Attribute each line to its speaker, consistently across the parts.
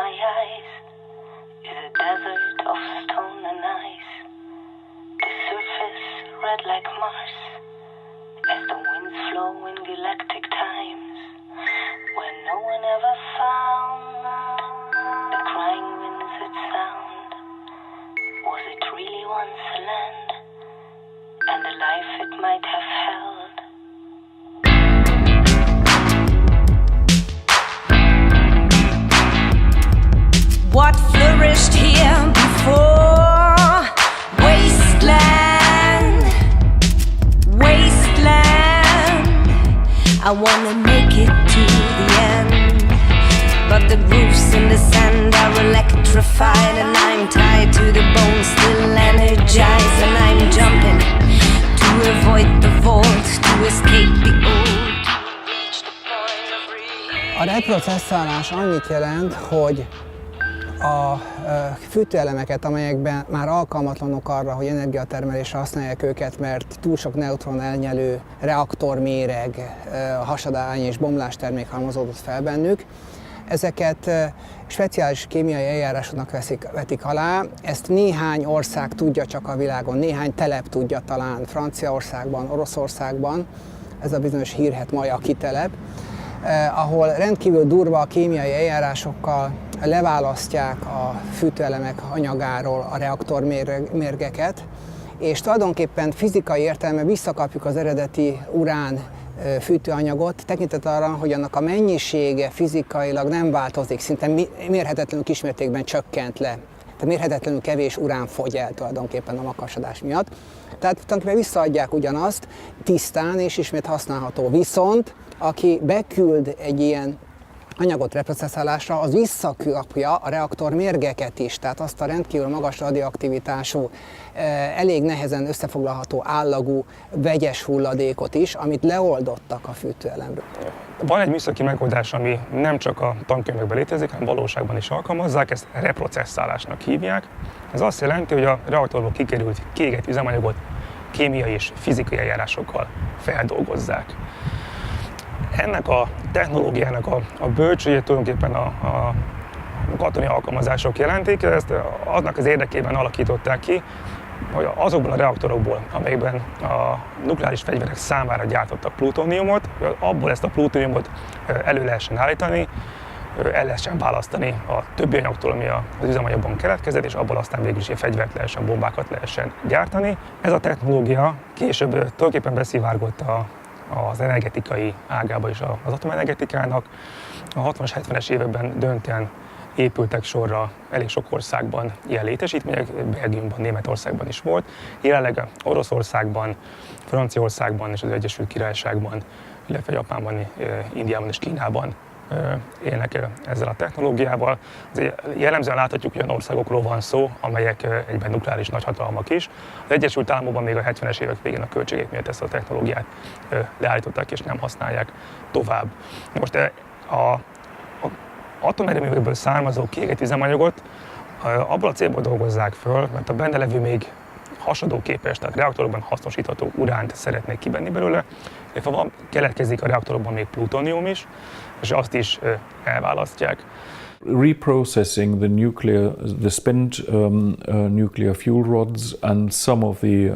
Speaker 1: my eyes is a desert of stone and ice. The surface red like Mars, as the winds flow in galactic times, where no one ever found the crying winds that sound. Was it really once a land, and the life it might have held?
Speaker 2: What flourished here before? Wasteland, wasteland. I wanna make it to the end, but the grooves in the sand are electrified, and I'm tied to the bone, still energized, and I'm jumping to avoid the vault, to escape the old, to reach the point of reach.
Speaker 3: A reprocesszálás annyit jelent, hogy a fűtőelemeket, amelyekben már alkalmatlanok arra, hogy energiatermelésre használják őket, mert túl sok neutron elnyelő reaktorméreg, hasadány és bomlástermék halmozódott fel bennük, ezeket speciális kémiai eljárásoknak vetik alá. Ezt néhány ország tudja csak a világon, néhány telep tudja talán Franciaországban, Oroszországban, ez a bizonyos hírhedt Majaki telep, ahol rendkívül durva kémiai eljárásokkal leválasztják a fűtőelemek anyagáról a reaktormérgeket, és tulajdonképpen fizikai értelemben visszakapjuk az eredeti urán fűtőanyagot, tekintettel arra, hogy annak a mennyisége fizikailag nem változik, szinte mérhetetlenül kismértékben csökkent le. Tehát mérhetetlenül kevés urán fogy el tulajdonképpen a makasadás miatt. Tehát tulajdonképpen visszaadják ugyanazt tisztán és ismét használható. Viszont aki beküld egy ilyen anyagot reprocesszálásra, az visszakapja a reaktor mérgeket is, tehát azt a rendkívül magas radioaktivitású, elég nehezen összefoglalható állagú vegyes hulladékot is, amit leoldottak a fűtőelemről.
Speaker 4: Van egy műszaki megoldás, ami nem csak a tankönyvekben létezik, hanem valóságban is alkalmazzák, ezt reprocesszálásnak hívják. Ez azt jelenti, hogy a reaktorból kikerült kiégett üzemanyagot kémiai és fizikai eljárásokkal feldolgozzák. Ennek a technológiának a bölcsőjét tulajdonképpen a katonai alkalmazások jelentik, ezt aznak az érdekében alakították ki, hogy azokból a reaktorokból, amelyekben a nukleáris fegyverek számára gyártottak plutóniumot, abból ezt a plutóniumot elő lehessen állítani, el lehessen választani a többi anyagtól, ami az üzemanyagban keletkezett, és abból aztán végül is fegyvert lehessen, bombákat lehessen gyártani. Ez a technológia később tulajdonképpen beszivárgott az energetikai ágába is az atomenergetikának. A 60-as, 70-es években döntően épültek sorra elég sok országban ilyen létesítmények, Belgiumban, Németországban is volt. Jelenleg Oroszországban, Franciaországban és az Egyesült Királyságban, illetve Japánban, Indiában és Kínában élnek ezzel a technológiával. Jellemzően láthatjuk, hogy olyan országokról van szó, amelyek egyben nukleáris nagyhatalmak is. Az Egyesült Államokban még a 70-es évek végén a költségek miatt ezt a technológiát leállították és nem használják tovább. Most az atomerőművekből származó kiégett üzemanyagot abból a célból dolgozzák föl, mert a benne levő még hasadóképes, tehát reaktorokban hasznosítható uránt szeretnék kivenni belőle, illetve keletkezik a reaktorokban még plutónium is, és azt is elválasztják.
Speaker 5: Reprocessing the spent nuclear fuel rods and some of the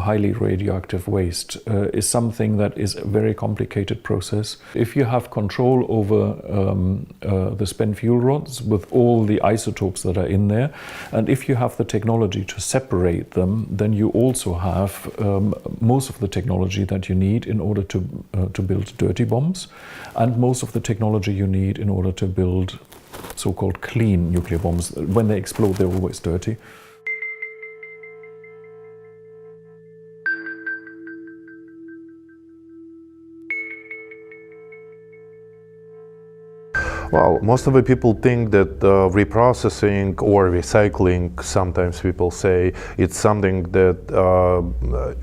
Speaker 5: highly radioactive waste is something that is a very complicated process. If you have control over the spent fuel rods with all the isotopes that are in there, and if you have the technology to separate them, then you also have most of the technology that you need in order to build dirty bombs, and most of the technology you need in order to build so-called clean nuclear bombs. When they explode, they're always dirty.
Speaker 6: Well, most of the people think that reprocessing or recycling, sometimes people say, it's something that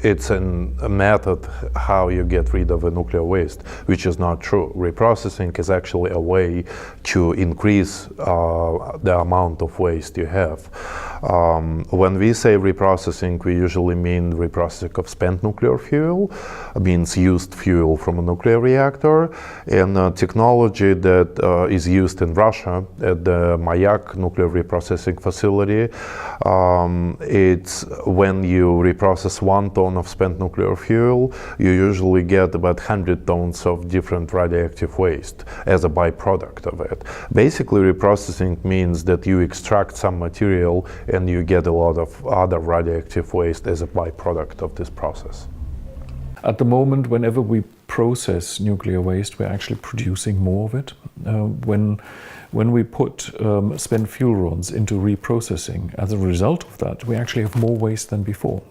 Speaker 6: it's a method how you get rid of a nuclear waste, which is not true. Reprocessing is actually a way to increase the amount of waste you have. When we say reprocessing, we usually mean reprocessing of spent nuclear fuel, means used fuel from a nuclear reactor, and technology that is used in Russia at the Mayak nuclear reprocessing facility. It's when you reprocess 1 ton of spent nuclear fuel, you usually get about 100 tons of different radioactive waste as a byproduct of it. Basically, reprocessing means that you extract some material and you get a lot of other radioactive waste as a byproduct of this process.
Speaker 5: At the moment, whenever we process nuclear waste, we're actually producing more of it. When we put spent fuel rods into reprocessing, as a result of that, we actually have more waste than before.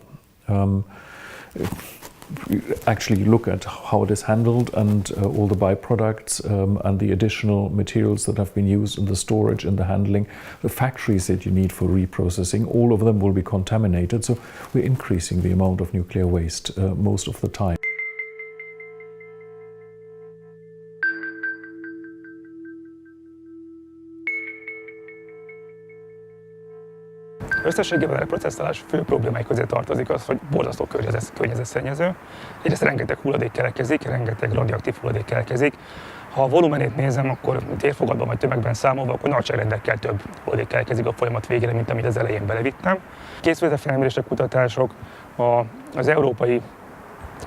Speaker 5: We actually look at how it is handled and all the byproducts and the additional materials that have been used in the storage and the handling, the factories that you need for reprocessing, all of them will be contaminated. So we're increasing the amount of nuclear waste most of the time.
Speaker 4: Összességében a processzálás fő problémái közé tartozik az, hogy borzasztó környezetszennyező. Egyrészt rengeteg hulladék keletkezik, rengeteg radioaktív hulladék keletkezik. Ha a volumenét nézem, akkor térfogatban vagy tömegben számolva, akkor nagyságrendekkel több hulladék keletkezik a folyamat végére, mint amit az elején belevittem. Készültek felmérések, kutatások, az európai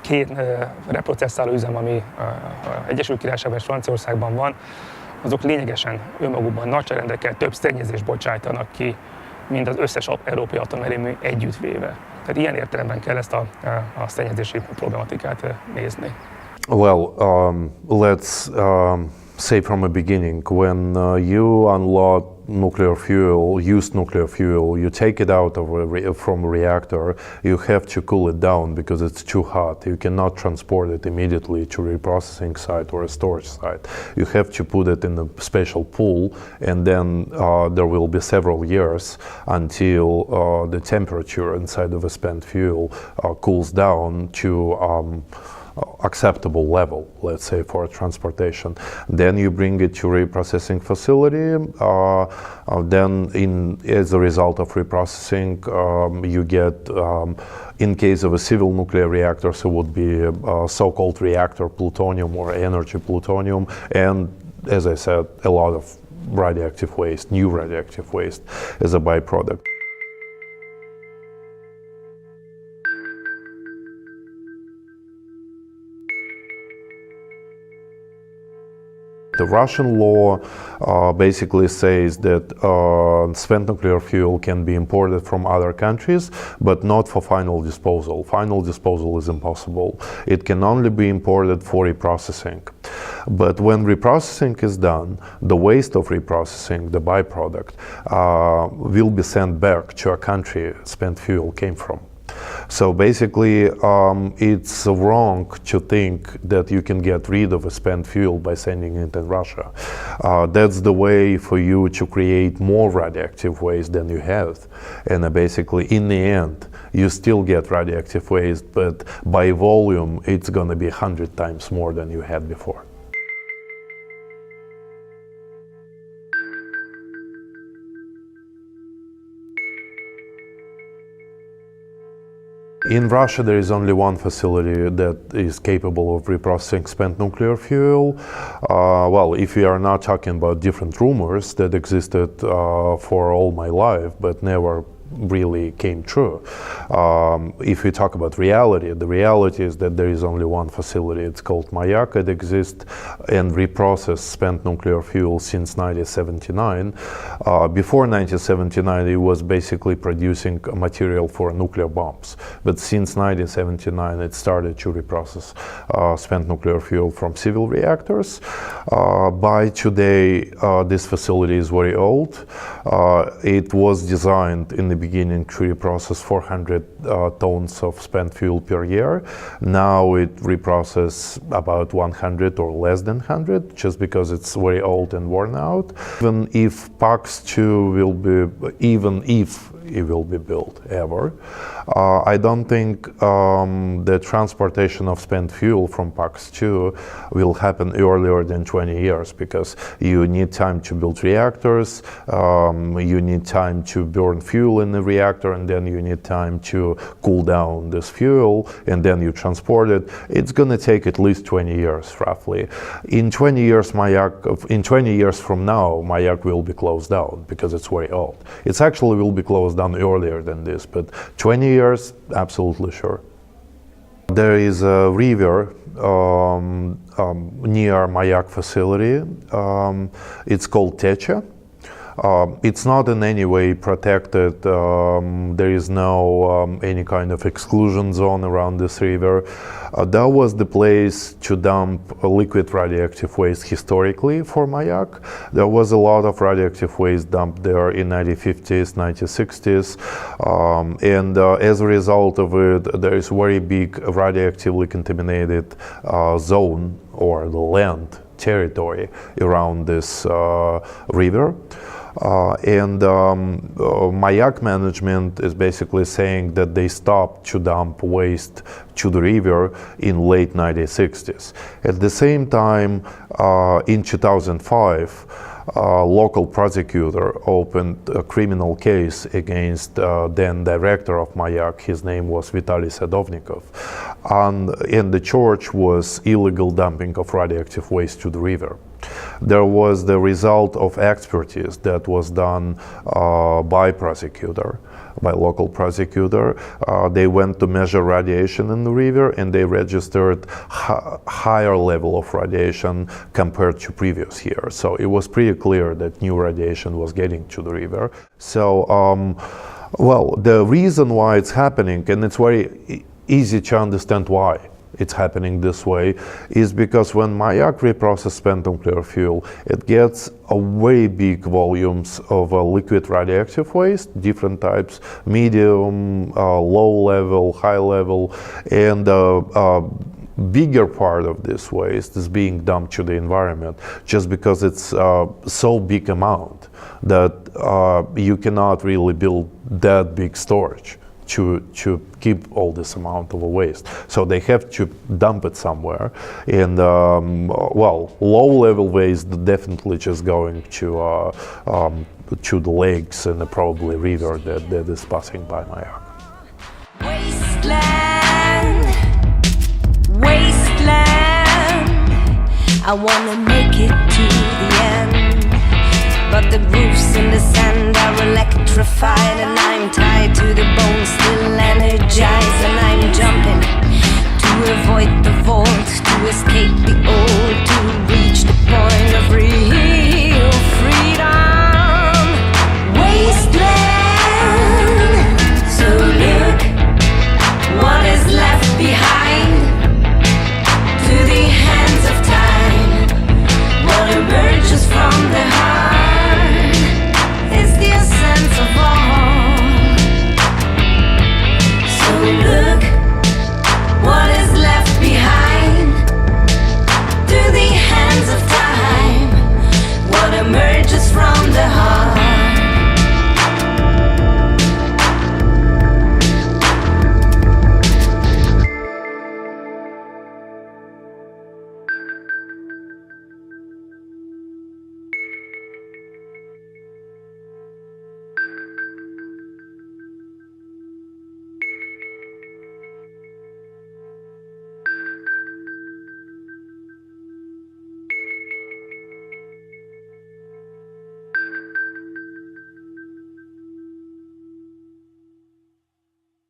Speaker 4: 2 reprocesszáló üzem, ami Egyesült Királyságban és Franciaországban van, azok lényegesen önmagukban nagyságrendekkel több szennyezést bocsájtanak ki, mint az összes európai atomerőmű együttvéve. Tehát ilyen értelemben kell ezt a szennyezési problematikát nézni.
Speaker 6: Well, let's say from the beginning, when you unload nuclear fuel, used nuclear fuel, you take it out of from a reactor, you have to cool it down because it's too hot. You cannot transport it immediately to a reprocessing site or a storage site. You have to put it in a special pool, and then there will be several years until the temperature inside of a spent fuel cools down to acceptable level, let's say, for transportation. Then you bring it to reprocessing facility. Then, as a result of reprocessing, you get, in case of a civil nuclear reactor, so it would be so-called reactor plutonium or energy plutonium, and as I said, a lot of radioactive waste, new radioactive waste, as a byproduct. The Russian law basically says that spent nuclear fuel can be imported from other countries, but not for final disposal. Final disposal is impossible. It can only be imported for reprocessing. But when reprocessing is done, the waste of reprocessing, the byproduct, will be sent back to a country spent fuel came from. So basically, it's wrong to think that you can get rid of a spent fuel by sending it in Russia. That's the way for you to create more radioactive waste than you have. And basically, in the end, you still get radioactive waste, but by volume, it's going to be 100 times more than you had before. In Russia, there is only one facility that is capable of reprocessing spent nuclear fuel. Well, if we are not talking about different rumors that existed for all my life, but never really came true. If we talk about reality, the reality is that there is only one facility. It's called Mayak. It exists and reprocesses spent nuclear fuel since 1979. Before 1979, it was basically producing material for nuclear bombs. But since 1979, it started to reprocess spent nuclear fuel from civil reactors. By today, this facility is very old. It was designed in the beginning to reprocess 400 tons of spent fuel per year. Now it reprocesses about 100 or less than 100, just because it's very old and worn out. Even if PAX-2 will be, even if it will be built ever. I don't think the transportation of spent fuel from PAX-2 will happen earlier than 20 years, because you need time to build reactors, you need time to burn fuel in the reactor, and then you need time to cool down this fuel, and then you transport it. It's going to take at least 20 years, roughly. In 20 years from now, Mayak will be closed down because it's very old. It's actually will be closed down earlier than this, but 20 years, absolutely sure. There is a river near Mayak facility. It's called Techa. It's not in any way protected. There is no any kind of exclusion zone around this river. That was the place to dump liquid radioactive waste historically for Mayak. There was a lot of radioactive waste dumped there in 1950s, 1960s, and as a result of it, there is very big radioactively contaminated zone, or the land territory around this river. Mayak management is basically saying that they stopped to dump waste to the river in late 1960s. At the same time, in 2005, local prosecutor opened a criminal case against then director of Mayak. His name was Vitaly Sadovnikov, and the charge was illegal dumping of radioactive waste to the river. There was the result of expertise that was done by local prosecutor. They went to measure radiation in the river, and they registered higher level of radiation compared to previous years. So it was pretty clear that new radiation was getting to the river. So, well, the reason why it's happening, and it's very easy to understand why it's happening this way, is because when Mayak reprocesses spent nuclear fuel, it gets a very big volumes of liquid radioactive waste, different types, medium, low level, high level, and bigger part of this waste is being dumped to the environment, just because it's so big amount that you cannot really build that big storage to keep all this amount of waste. So they have to dump it somewhere. And well, low-level waste definitely just going to the lakes and probably river that is passing by Mayak.
Speaker 2: Wasteland, wasteland. I wanna make it to the end, but the roofs in the sand are electrified, and I'm tied to the bone, still energized, and I'm jumping to avoid the vault, to escape the old, to reach the point of real freedom.